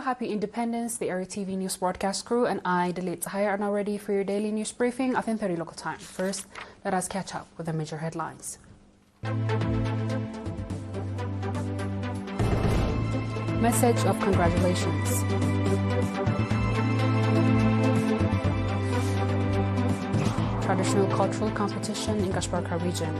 happy Independence. The ERi-TV news broadcast crew and I, Dalit Zahaya, are now ready for your daily news briefing at 10:30 local time. First, let us catch up with the major headlines. Message of congratulations. Traditional cultural competition in Gashbarka region.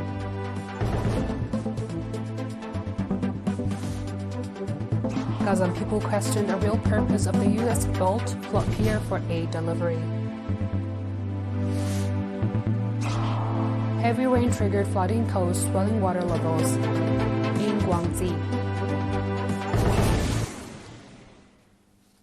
Gazan people questioned the real purpose of the U.S.-built float pier for aid delivery. Heavy rain triggered flooding coast, swelling water levels in Guangxi.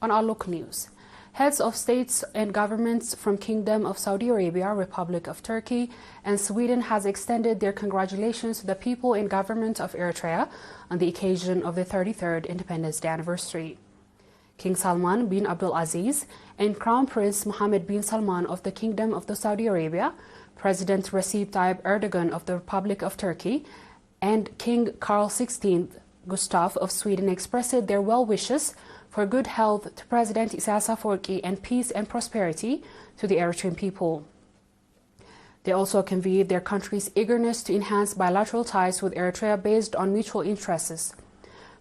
On our local news, heads of states and governments from Kingdom of Saudi Arabia, Republic of Turkey, and Sweden has extended their congratulations to the people and government of Eritrea on the occasion of the 33rd Independence Day anniversary. King Salman bin Abdul Aziz and Crown Prince Mohammed bin Salman of the Kingdom of Saudi Arabia, President Recep Tayyip Erdogan of the Republic of Turkey, and King Carl XVI Gustaf of Sweden expressed their well wishes for good health to President Isaias Afwerki and peace and prosperity to the Eritrean people. They also conveyed their country's eagerness to enhance bilateral ties with Eritrea based on mutual interests.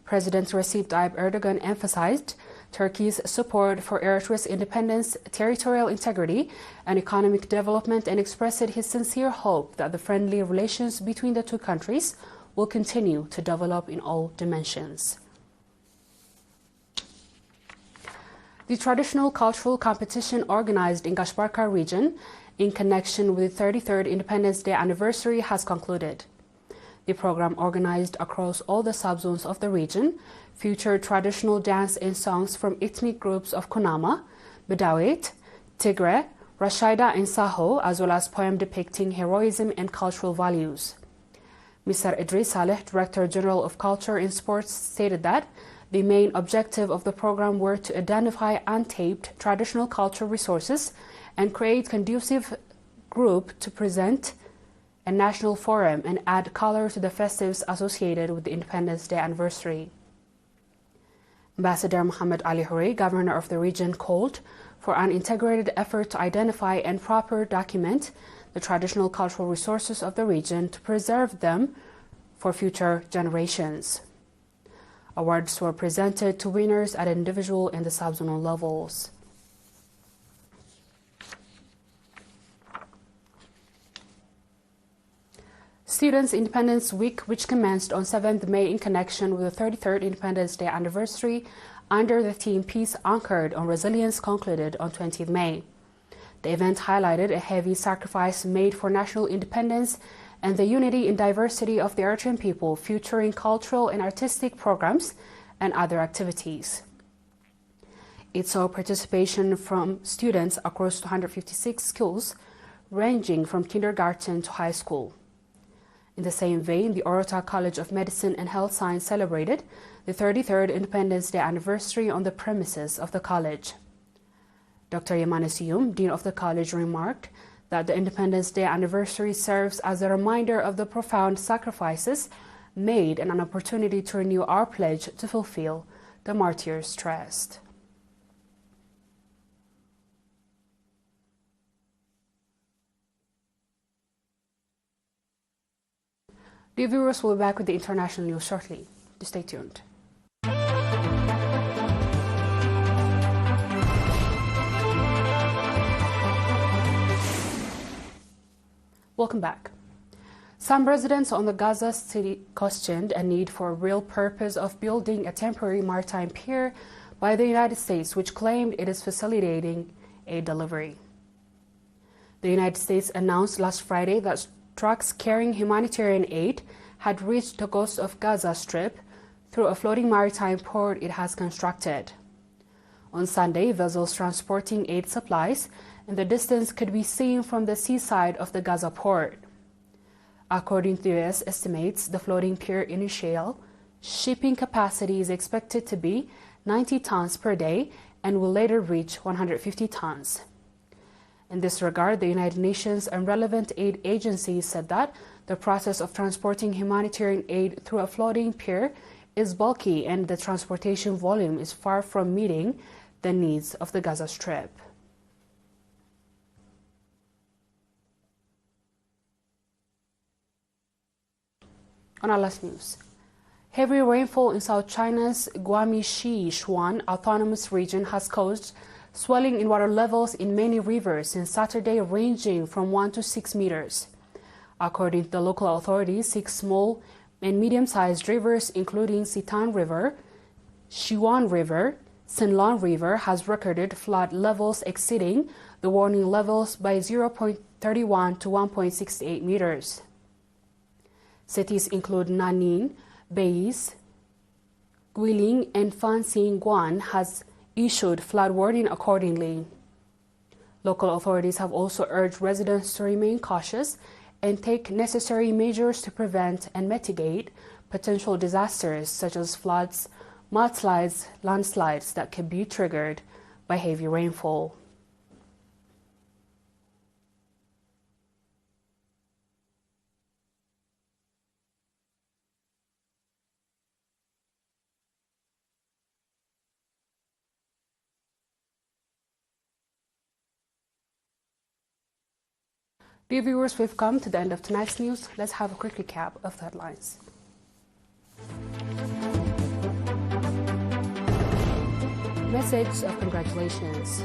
President Recep Tayyip Erdogan emphasized Turkey's support for Eritrea's independence, territorial integrity, and economic development, and expressed his sincere hope that the friendly relations between the two countries will continue to develop in all dimensions. The traditional cultural competition organized in Gashbarka region in connection with the 33rd Independence Day anniversary has concluded. The program, organized across all the subzones of the region, featured traditional dance and songs from ethnic groups of Kunama, Bedouin, Tigre, Rashaida, and Saho, as well as poems depicting heroism and cultural values. Mr. Idris Saleh, Director General of Culture and Sports, stated that the main objective of the program were to identify untaped traditional cultural resources and create conducive group to present a national forum and add color to the festives associated with the Independence Day anniversary. Ambassador Muhammad Ali Houri, governor of the region, called for an integrated effort to identify and properly document the traditional cultural resources of the region to preserve them for future generations. Awards were presented to winners at individual and the subzonal levels. Students' Independence Week, which commenced on 7th May in connection with the 33rd Independence Day anniversary under the theme Peace Anchored on Resilience, concluded on 20th May. The event highlighted a heavy sacrifice made for national independence and the unity and diversity of the Eritrean people, featuring cultural and artistic programs and other activities. It saw participation from students across 256 schools, ranging from kindergarten to high school. In the same vein, the Orota College of Medicine and Health Science celebrated the 33rd Independence Day anniversary on the premises of the college. Dr. Yamane Siyum, Dean of the college, remarked that the Independence Day anniversary serves as a reminder of the profound sacrifices made and an opportunity to renew our pledge to fulfill the martyrs' trust. The viewers will be back with the international news shortly. Stay tuned. Welcome back. Some residents on the Gaza city questioned a need for a real purpose of building a temporary maritime pier by the United States, which claimed it is facilitating aid delivery. The United States announced last Friday that trucks carrying humanitarian aid had reached the coast of Gaza Strip through a floating maritime port it has constructed. On Sunday, vessels transporting aid supplies in the distance could be seen from the seaside of the Gaza port. According to U.S. estimates, the floating pier initial shipping capacity is expected to be 90 tons per day and will later reach 150 tons. In this regard, the United Nations and relevant aid agencies said that the process of transporting humanitarian aid through a floating pier is bulky and the transportation volume is far from meeting the needs of the Gaza Strip. On our last news, heavy rainfall in South China's Guangxi-Sichuan Autonomous Region has caused swelling in water levels in many rivers since Saturday, ranging from 1 to 6 meters. According to the local authorities, 6 small and medium-sized rivers, including Sitan River, Sichuan River, Sinlon River, has recorded flood levels exceeding the warning levels by 0.31 to 1.68 meters. Cities include Nanning, Beis, Guilin, and Fanxingguan has issued flood warning accordingly. Local authorities have also urged residents to remain cautious and take necessary measures to prevent and mitigate potential disasters such as floods, mudslides, landslides that can be triggered by heavy rainfall. Dear viewers, we've come to the end of tonight's news. Let's have a quick recap of the headlines. Message of congratulations.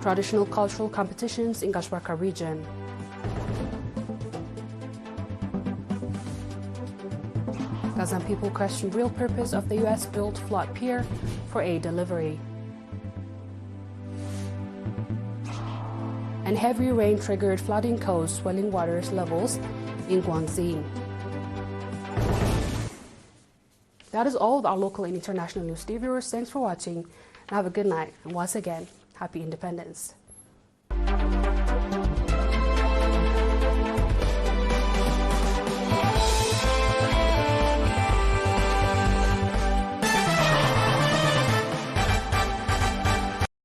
Traditional cultural competitions in Gashwaka region. Gazan people question real purpose of the U.S.-built flood pier for aid delivery. And heavy rain triggered flooding caused swelling water levels in Guangxi. That is all of our local and international news. Dear viewers, thanks for watching and have a good night. And once again, happy independence.